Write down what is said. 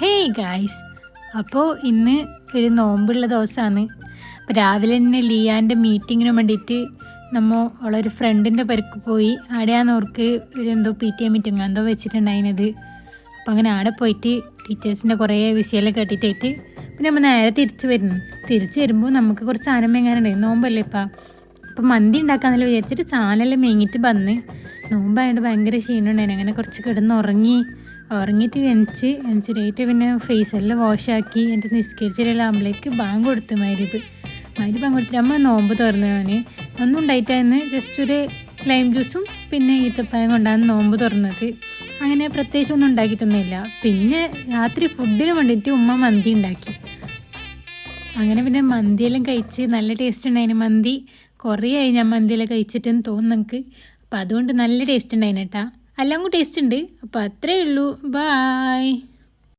Hey guys, അപ്പോൾ ഇന്ന് ഒരു നോമ്പുള്ള ദിവസമാണ്. അപ്പോൾ രാവിലെ തന്നെ ലിയാൻ്റെ മീറ്റിങ്ങിന് വേണ്ടിയിട്ട് അവളൊരു ഫ്രണ്ടിൻ്റെ പെരക്ക് പോയി. അവിടെയാണ് അവർക്ക് എന്തോ PTA മീറ്റിംഗ് എന്തോ വെച്ചിട്ടുണ്ടായിരുന്നത്. അപ്പോൾ അങ്ങനെ അവിടെ പോയിട്ട് ടീച്ചേഴ്സിൻ്റെ കുറേ വിഷയമെല്ലാം കേട്ടിട്ടായിട്ട് പിന്നെ നമ്മൾ നേരെ തിരിച്ച് വരുമ്പോൾ നമുക്ക് കുറച്ച് സാധനം മേങ്ങാനുണ്ടായിരുന്നു. നോമ്പല്ലേ അപ്പം മന്തി ഉണ്ടാക്കാമെന്നല്ല വിചാരിച്ചിട്ട് സാധനമെല്ലാം മേങ്ങിയിട്ട് വന്ന് നോമ്പായതുകൊണ്ട് ഭയങ്കര ക്ഷീണമുണ്ടായിരുന്നു. അങ്ങനെ കുറച്ച് കിടന്ന് ഉറങ്ങിയിട്ട് എണിച്ചിട്ട് പിന്നെ ഫേസെല്ലാം വാഷാക്കി എന്നിട്ട് നിസ്കരിച്ചിട്ടെല്ലാം ആകുമ്പോഴേക്ക് ബാങ്ക് കൊടുത്തു. മഗ്‌രിബ് ബാങ്ക് കൊടുത്തിട്ട് അമ്മ നോമ്പ് തുറന്നവന് ഒന്നും ഉണ്ടായിട്ടായിരുന്നു. ജസ്റ്റ് ഒരു ലൈം ജ്യൂസും പിന്നെ ഈത്തപ്പഴം കൊണ്ടാണ് നോമ്പ് തുറന്നത്. അങ്ങനെ പ്രത്യേകിച്ച് ഒന്നും ഉണ്ടാക്കിയിട്ടൊന്നുമില്ല. പിന്നെ രാത്രി ഫുഡിന് വേണ്ടിയിട്ട് ഉമ്മ മന്തി ഉണ്ടാക്കി. അങ്ങനെ പിന്നെ മന്തിയെല്ലാം കഴിച്ച് നല്ല ടേസ്റ്റ് ഉണ്ടായിന്. മന്തി കുറേ ആയി ഞാൻ മന്തിയെല്ലാം കഴിച്ചിട്ടെന്ന് തോന്നുന്നു എനിക്ക്. അപ്പം അതുകൊണ്ട് നല്ല ടേസ്റ്റ് ഉണ്ടായിന് കേട്ടോ. എല്ലാം കൂടി ടേസ്റ്റ് ഉണ്ട്. അപ്പോൾ അത്രയേ ഉള്ളൂ. ബായ്.